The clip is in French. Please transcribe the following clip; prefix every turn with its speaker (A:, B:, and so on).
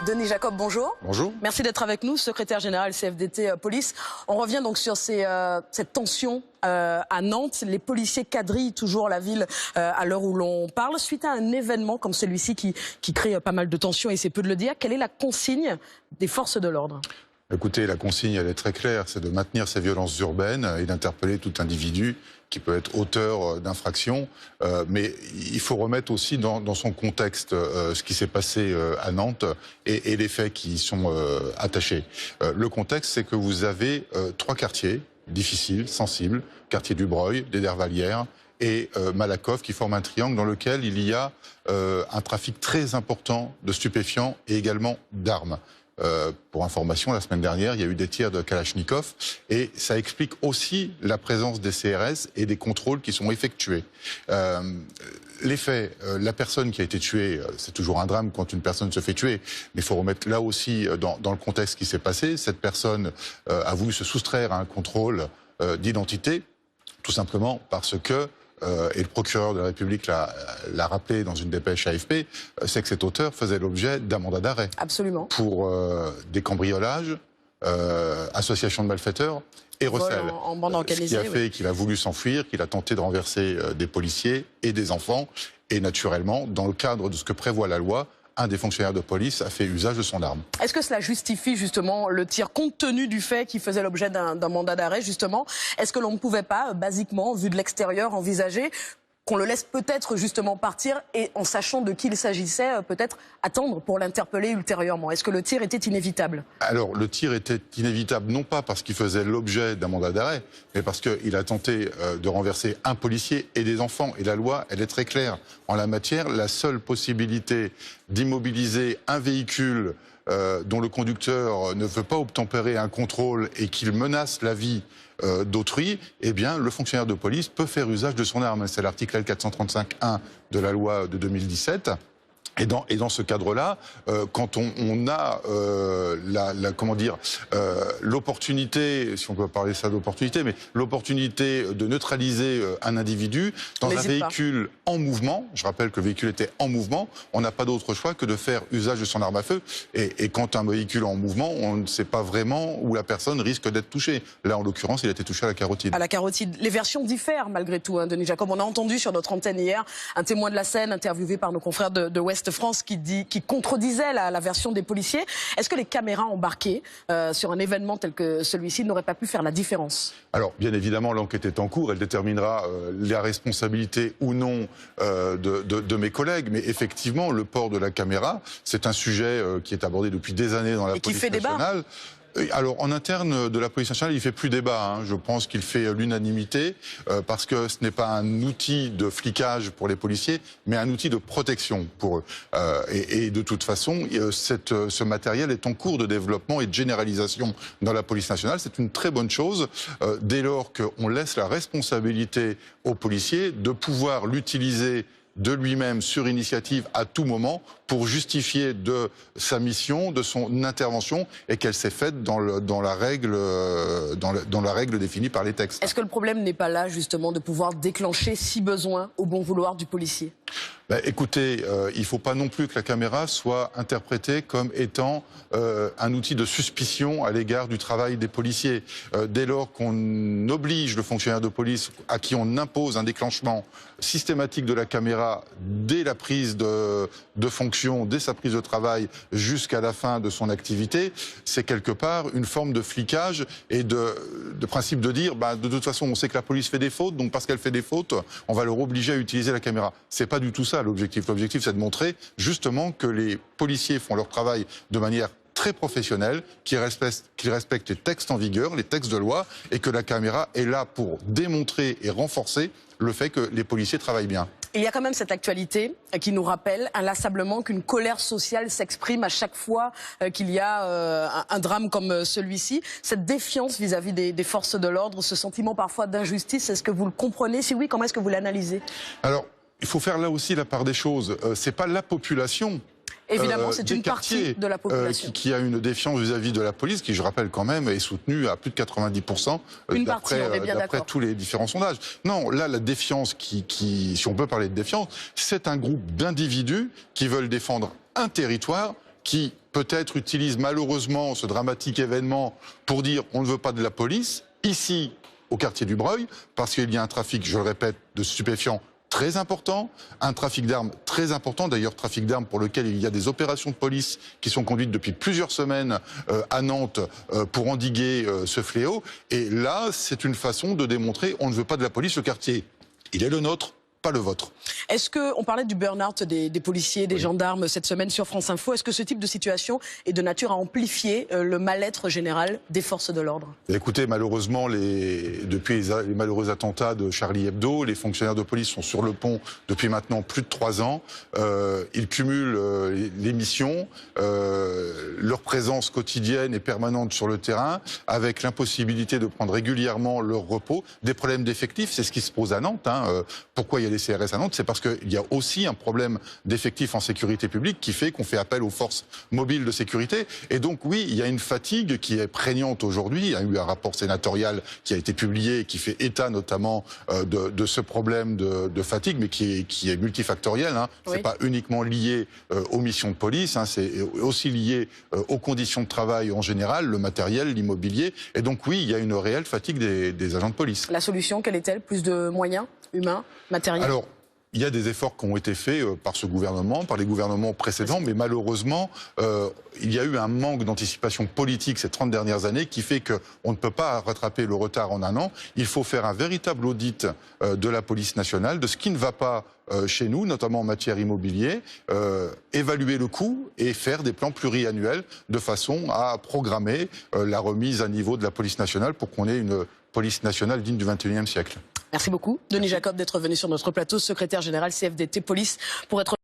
A: Denis Jacob, bonjour.
B: Bonjour.
A: Merci d'être avec nous, secrétaire général CFDT Police. On revient donc sur cette tension à Nantes. Les policiers quadrillent toujours la ville à l'heure où l'on parle. Suite à un événement comme celui-ci qui crée pas mal de tensions, et c'est peu de le dire, quelle est la consigne des forces de l'ordre ?
B: Écoutez, la consigne, elle est très claire, c'est de maintenir ces violences urbaines et d'interpeller tout individu qui peut être auteur d'infractions. Mais il faut remettre aussi dans son contexte ce qui s'est passé à Nantes et les faits qui y sont attachés. Le contexte, c'est que vous avez trois quartiers difficiles, sensibles, quartier du Breuil, des Dervalières et Malakoff, qui forment un triangle dans lequel il y a un trafic très important de stupéfiants et également d'armes. Pour information, la semaine dernière, il y a eu des tirs de Kalachnikov et ça explique aussi la présence des CRS et des contrôles qui sont effectués. Les faits, la personne qui a été tuée, c'est toujours un drame quand une personne se fait tuer, mais il faut remettre là aussi dans le contexte qui s'est passé. Cette personne a voulu se soustraire à un contrôle d'identité, tout simplement parce que et le procureur de la République l'a rappelé dans une dépêche AFP, c'est que cet auteur faisait l'objet d'un mandat d'arrêt.
A: Absolument.
B: Pour des cambriolages, association de malfaiteurs et recel.
A: En bande organisée,
B: ce qui a fait qu'il a voulu s'enfuir, qu'il a tenté de renverser des policiers et des enfants. Et naturellement, dans le cadre de ce que prévoit la loi, un des fonctionnaires de police a fait usage de son arme.
A: Est-ce que cela justifie justement le tir, compte tenu du fait qu'il faisait l'objet d'un mandat d'arrêt justement? Est-ce que l'on ne pouvait pas, basiquement, vu de l'extérieur, envisager qu'on le laisse peut-être justement partir et en sachant de qui il s'agissait, peut-être attendre pour l'interpeller ultérieurement? Est-ce que le tir était inévitable? Alors
B: le tir était inévitable non pas parce qu'il faisait l'objet d'un mandat d'arrêt, mais parce qu'il a tenté de renverser un policier et des enfants. Et la loi, elle est très claire en la matière. La seule possibilité d'immobiliser un véhicule dont le conducteur ne veut pas obtempérer un contrôle et qu'il menace la vie d'autrui, eh bien, le fonctionnaire de police peut faire usage de son arme. C'est l'article L435-1 de la loi de 2017. Et dans ce cadre-là, quand on a l'opportunité, si on peut parler ça d'opportunité, mais l'opportunité de neutraliser un individu dans un véhicule en mouvement, je rappelle que le véhicule était en mouvement, on n'a pas d'autre choix que de faire usage de son arme à feu. Et quand un véhicule est en mouvement, on ne sait pas vraiment où la personne risque d'être touchée. Là, en l'occurrence, il a été touché à la carotide. À la carotide. Les versions diffèrent malgré tout, hein, Denis Jacob. On a entendu sur notre antenne hier un témoin de la scène interviewé par nos confrères de Ouest France qui contredisait la version des policiers. Est-ce que les caméras embarquées sur un événement tel que celui-ci n'auraient pas pu faire la différence? Alors, bien évidemment, l'enquête est en cours. Elle déterminera la responsabilité ou non de mes collègues. Mais effectivement, le port de la caméra, c'est un sujet qui est abordé depuis des années dans la police nationale. Alors, en interne de la police nationale, il ne fait plus débat. Hein. Je pense qu'il fait l'unanimité parce que ce n'est pas un outil de flicage pour les policiers, mais un outil de protection pour eux. Et de toute façon, ce matériel est en cours de développement et de généralisation dans la police nationale. C'est une très bonne chose dès lors qu'on laisse la responsabilité aux policiers de pouvoir l'utiliser de lui-même sur initiative à tout moment pour justifier de sa mission, de son intervention et qu'elle s'est faite dans la règle définie par les textes. Est-ce que le problème n'est pas là justement de pouvoir déclencher si besoin au bon vouloir du policier? Écoutez, il ne faut pas non plus que la caméra soit interprétée comme étant un outil de suspicion à l'égard du travail des policiers. Dès lors qu'on oblige le fonctionnaire de police à qui on impose un déclenchement systématique de la caméra dès la prise de fonction, dès sa prise de travail jusqu'à la fin de son activité, c'est quelque part une forme de flicage et de principe de dire de toute façon on sait que la police fait des fautes, donc parce qu'elle fait des fautes, on va leur obliger à utiliser la caméra. C'est pas du tout ça l'objectif. L'objectif, c'est de montrer justement que les policiers font leur travail de manière très professionnelle, qu'ils respectent les textes en vigueur, les textes de loi, et que la caméra est là pour démontrer et renforcer le fait que les policiers travaillent bien. Il y a quand même cette actualité qui nous rappelle inlassablement qu'une colère sociale s'exprime à chaque fois qu'il y a un drame comme celui-ci. Cette défiance vis-à-vis des forces de l'ordre, ce sentiment parfois d'injustice, est-ce que vous le comprenez? Si oui, comment est-ce que vous l'analysez? Alors, il faut faire là aussi la part des choses. C'est pas la population. Évidemment, c'est une partie de la population qui a une défiance vis-à-vis de la police, qui, je rappelle quand même, est soutenue à plus de 90% d'après tous les différents sondages. Non, là, la défiance si on peut parler de défiance, c'est un groupe d'individus qui veulent défendre un territoire qui peut-être utilise malheureusement ce dramatique événement pour dire on ne veut pas de la police, ici au quartier du Breuil, parce qu'il y a un trafic, je le répète, de stupéfiants très important, un trafic d'armes très important, d'ailleurs trafic d'armes pour lequel il y a des opérations de police qui sont conduites depuis plusieurs semaines à Nantes pour endiguer ce fléau. Et là, c'est une façon de démontrer on ne veut pas de la police, le quartier, il est le nôtre, pas le vôtre.
A: Est-ce que, on parlait du burn-out des policiers, des gendarmes cette semaine sur France Info, est-ce que ce type de situation est de nature à amplifier le mal-être général des forces de l'ordre?
B: Écoutez, malheureusement, depuis les malheureux attentats de Charlie Hebdo, les fonctionnaires de police sont sur le pont depuis maintenant plus de 3 ans. Ils cumulent les missions, leur présence quotidienne et permanente sur le terrain, avec l'impossibilité de prendre régulièrement leur repos. Des problèmes d'effectifs, c'est ce qui se pose à Nantes. Pourquoi il y a les CRS à Nantes? C'est parce qu'il y a aussi un problème d'effectifs en sécurité publique qui fait qu'on fait appel aux forces mobiles de sécurité. Et donc oui, il y a une fatigue qui est prégnante aujourd'hui. Il y a eu un rapport sénatorial qui a été publié et qui fait état notamment de ce problème de fatigue, mais qui est multifactoriel. Oui. C'est pas uniquement lié aux missions de police, c'est aussi lié aux conditions de travail en général, le matériel, l'immobilier. Et donc oui, il y a une réelle fatigue des agents de police.
A: La solution, quelle est-elle? Plus de moyens humains, matériels?
B: Alors, il y a des efforts qui ont été faits par ce gouvernement, par les gouvernements précédents, mais malheureusement, il y a eu un manque d'anticipation politique ces 30 dernières années qui fait qu'on ne peut pas rattraper le retard en un an. Il faut faire un véritable audit de la police nationale, de ce qui ne va pas chez nous, notamment en matière immobilier, évaluer le coût et faire des plans pluriannuels de façon à programmer la remise à niveau de la police nationale pour qu'on ait une police nationale digne du XXIe siècle.
A: Merci beaucoup, Denis Jacob, d'être venu sur notre plateau, secrétaire général CFDT Police, pour être